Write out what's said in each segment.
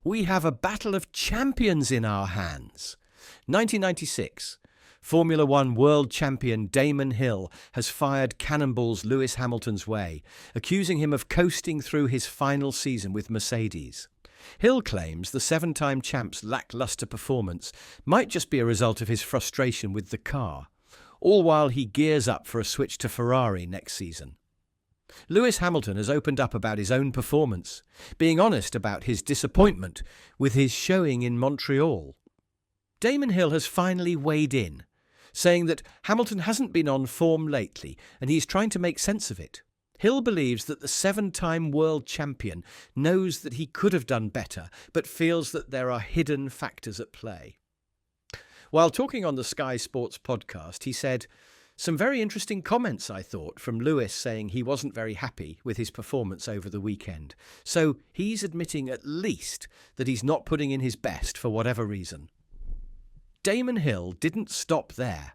We have a battle of champions in our hands. 1996. Formula One world champion Damon Hill has fired cannonballs Lewis Hamilton's way, accusing him of coasting through his final season with Mercedes. Hill claims the seven-time champ's lackluster performance might just be a result of his frustration with the car, all while he gears up for a switch to Ferrari next season. Lewis Hamilton has opened up about his own performance, being honest about his disappointment with his showing in Montreal. Damon Hill has finally weighed in, saying that Hamilton hasn't been on form lately and he's trying to make sense of it. Hill believes that the seven-time world champion knows that he could have done better, but feels that there are hidden factors at play. While talking on the Sky Sports podcast, he said, "Some very interesting comments, I thought, from Lewis saying he wasn't very happy with his performance over the weekend. So he's admitting at least that he's not putting in his best for whatever reason." Damon Hill didn't stop there.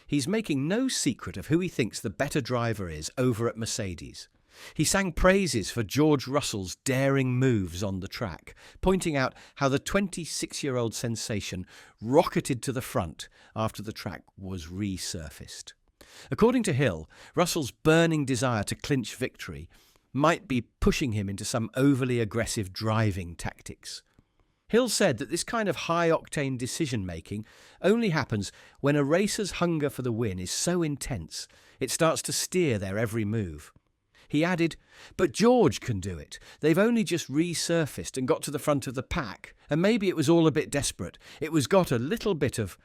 He's making no secret of who he thinks the better driver is over at Mercedes. He sang praises for George Russell's daring moves on the track, pointing out how the 26-year-old sensation rocketed to the front after the track was resurfaced. According to Hill, Russell's burning desire to clinch victory might be pushing him into some overly aggressive driving tactics. Hill said that this kind of high-octane decision-making only happens when a racer's hunger for the win is so intense it starts to steer their every move. He added, "But George can do it. They've only just resurfaced and got to the front of the pack, and maybe it was all a bit desperate. It was got a little bit of,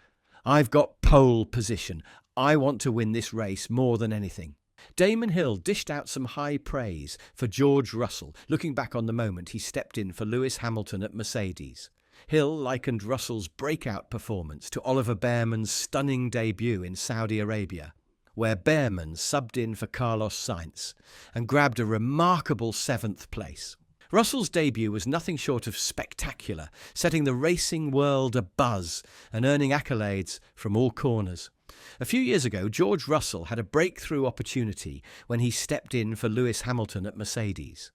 I've got pole position. I want to win this race more than anything." Damon Hill dished out some high praise for George Russell, looking back on the moment he stepped in for Lewis Hamilton at Mercedes. Hill likened Russell's breakout performance to Oliver Behrman's stunning debut in Saudi Arabia, where Behrman subbed in for Carlos Sainz and grabbed a remarkable 7th place. Russell's debut was nothing short of spectacular, setting the racing world abuzz and earning accolades from all corners. A few years ago, George Russell had a breakthrough opportunity when he stepped in for Lewis Hamilton at Mercedes.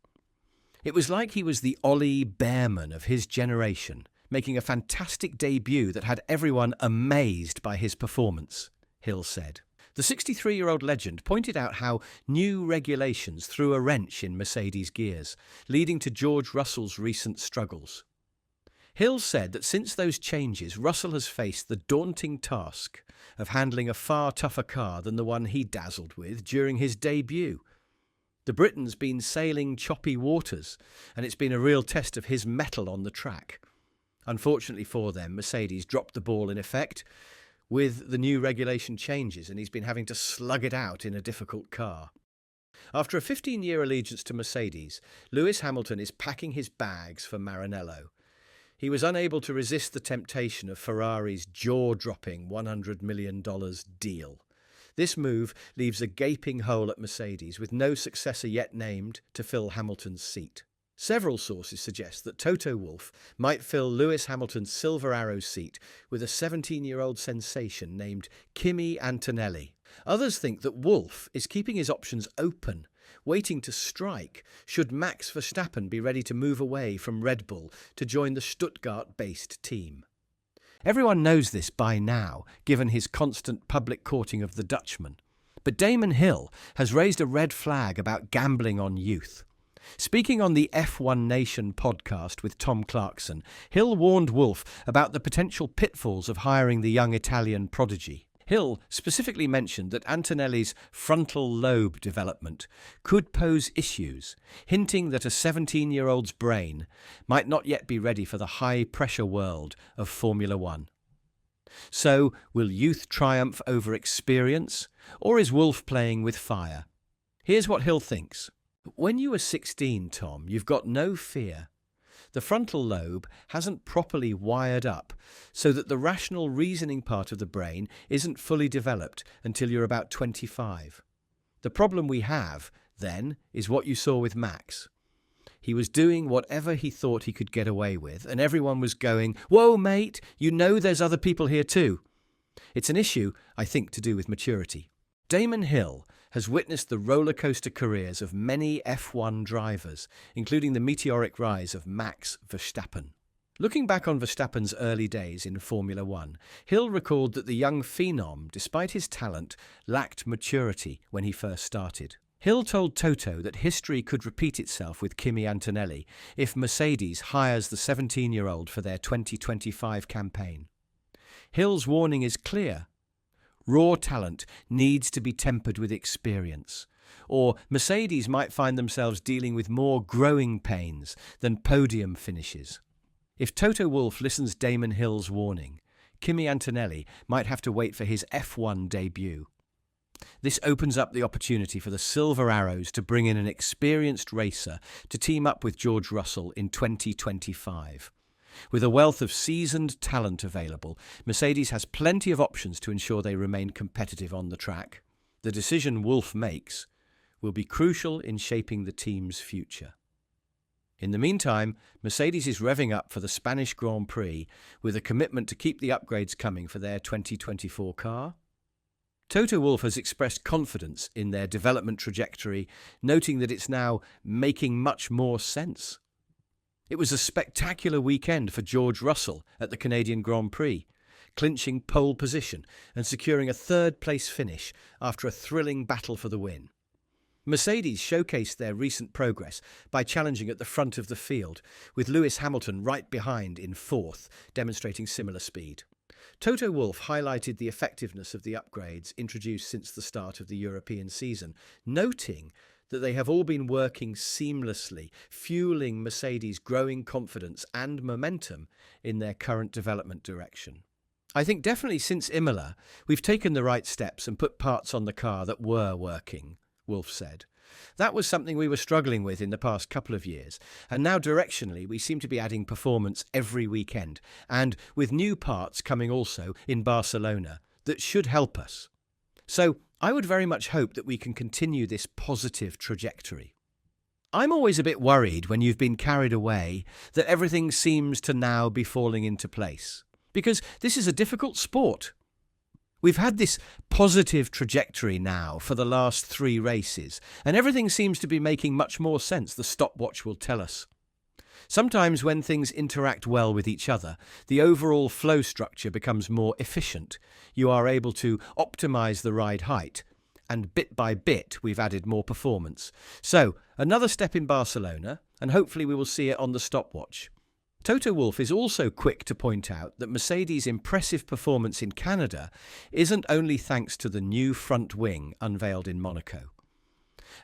It was like he was the Ollie Behrman of his generation, making a fantastic debut that had everyone amazed by his performance, Hill said. The 63-year-old legend pointed out how new regulations threw a wrench in Mercedes' gears, leading to George Russell's recent struggles. Hill said that since those changes, Russell has faced the daunting task of handling a far tougher car than the one he dazzled with during his debut. The Briton's been sailing choppy waters, and it's been a real test of his mettle on the track. Unfortunately for them, Mercedes dropped the ball in effect with the new regulation changes, and he's been having to slug it out in a difficult car. After a 15-year allegiance to Mercedes, Lewis Hamilton is packing his bags for Maranello. He was unable to resist the temptation of Ferrari's jaw-dropping $100 million deal. This move leaves a gaping hole at Mercedes, with no successor yet named to fill Hamilton's seat. Several sources suggest that Toto Wolff might fill Lewis Hamilton's Silver Arrow seat with a 17-year-old sensation named Kimi Antonelli. Others think that Wolff is keeping his options open, waiting to strike should Max Verstappen be ready to move away from Red Bull to join the Stuttgart-based team. Everyone knows this by now, given his constant public courting of the Dutchman. But Damon Hill has raised a red flag about gambling on youth. Speaking on the F1 Nation podcast with Tom Clarkson, Hill warned Wolff about the potential pitfalls of hiring the young Italian prodigy. Hill specifically mentioned that Antonelli's frontal lobe development could pose issues, hinting that a 17-year-old's brain might not yet be ready for the high-pressure world of Formula One. So, will youth triumph over experience, or is Wolff playing with fire? Here's what Hill thinks. When you are 16, Tom, you've got no fear. The frontal lobe hasn't properly wired up so that the rational reasoning part of the brain isn't fully developed until you're about 25. The problem we have, then, is what you saw with Max. He was doing whatever he thought he could get away with, and everyone was going, "Whoa, mate, you know there's other people here too." It's an issue, I think, to do with maturity. Damon Hill has witnessed the roller coaster careers of many F1 drivers, including the meteoric rise of Max Verstappen. Looking back on Verstappen's early days in Formula One, Hill recalled that the young phenom, despite his talent, lacked maturity when he first started. Hill told Toto that history could repeat itself with Kimi Antonelli if Mercedes hires the 17-year-old for their 2025 campaign. Hill's warning is clear. Raw talent needs to be tempered with experience, or Mercedes might find themselves dealing with more growing pains than podium finishes. If Toto Wolff listens Damon Hill's warning, Kimi Antonelli might have to wait for his F1 debut. This opens up the opportunity for the Silver Arrows to bring in an experienced racer to team up with George Russell in 2025. With a wealth of seasoned talent available, Mercedes has plenty of options to ensure they remain competitive on the track. The decision Wolff makes will be crucial in shaping the team's future. In the meantime, Mercedes is revving up for the Spanish Grand Prix with a commitment to keep the upgrades coming for their 2024 car. Toto Wolff has expressed confidence in their development trajectory, noting that it's now making much more sense. It was a spectacular weekend for George Russell at the Canadian Grand Prix, clinching pole position and securing a third-place finish after a thrilling battle for the win. Mercedes showcased their recent progress by challenging at the front of the field, with Lewis Hamilton right behind in fourth, demonstrating similar speed. Toto Wolff highlighted the effectiveness of the upgrades introduced since the start of the European season, noting that they have all been working seamlessly, fueling Mercedes' growing confidence and momentum in their current development direction. I think definitely since Imola, we've taken the right steps and put parts on the car that were working, Wolff said. That was something we were struggling with in the past couple of years, and now directionally we seem to be adding performance every weekend, and with new parts coming also in Barcelona that should help us. So I would very much hope that we can continue this positive trajectory. I'm always a bit worried when you've been carried away that everything seems to now be falling into place, because this is a difficult sport. We've had this positive trajectory now for the last 3 races, and everything seems to be making much more sense, the stopwatch will tell us. Sometimes when things interact well with each other, the overall flow structure becomes more efficient. You are able to optimize the ride height, and bit by bit we've added more performance. So, another step in Barcelona, and hopefully we will see it on the stopwatch. Toto Wolff is also quick to point out that Mercedes' impressive performance in Canada isn't only thanks to the new front wing unveiled in Monaco.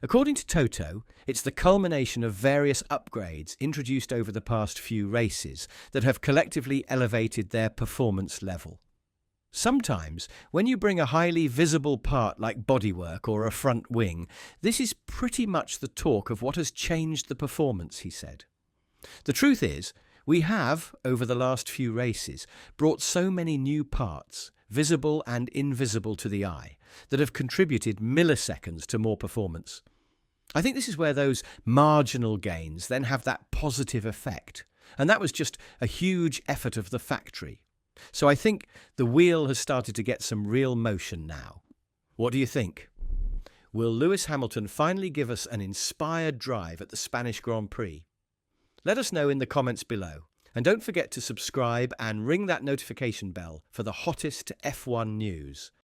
According to Toto, it's the culmination of various upgrades introduced over the past few races that have collectively elevated their performance level. Sometimes, when you bring a highly visible part like bodywork or a front wing, this is pretty much the talk of what has changed the performance, he said. The truth is, we have, over the last few races, brought so many new parts, visible and invisible to the eye, that have contributed milliseconds to more performance. I think this is where those marginal gains then have that positive effect, and that was just a huge effort of the factory. So I think the wheel has started to get some real motion now. What do you think? Will Lewis Hamilton finally give us an inspired drive at the Spanish Grand Prix? Let us know in the comments below. And don't forget to subscribe and ring that notification bell for the hottest F1 news.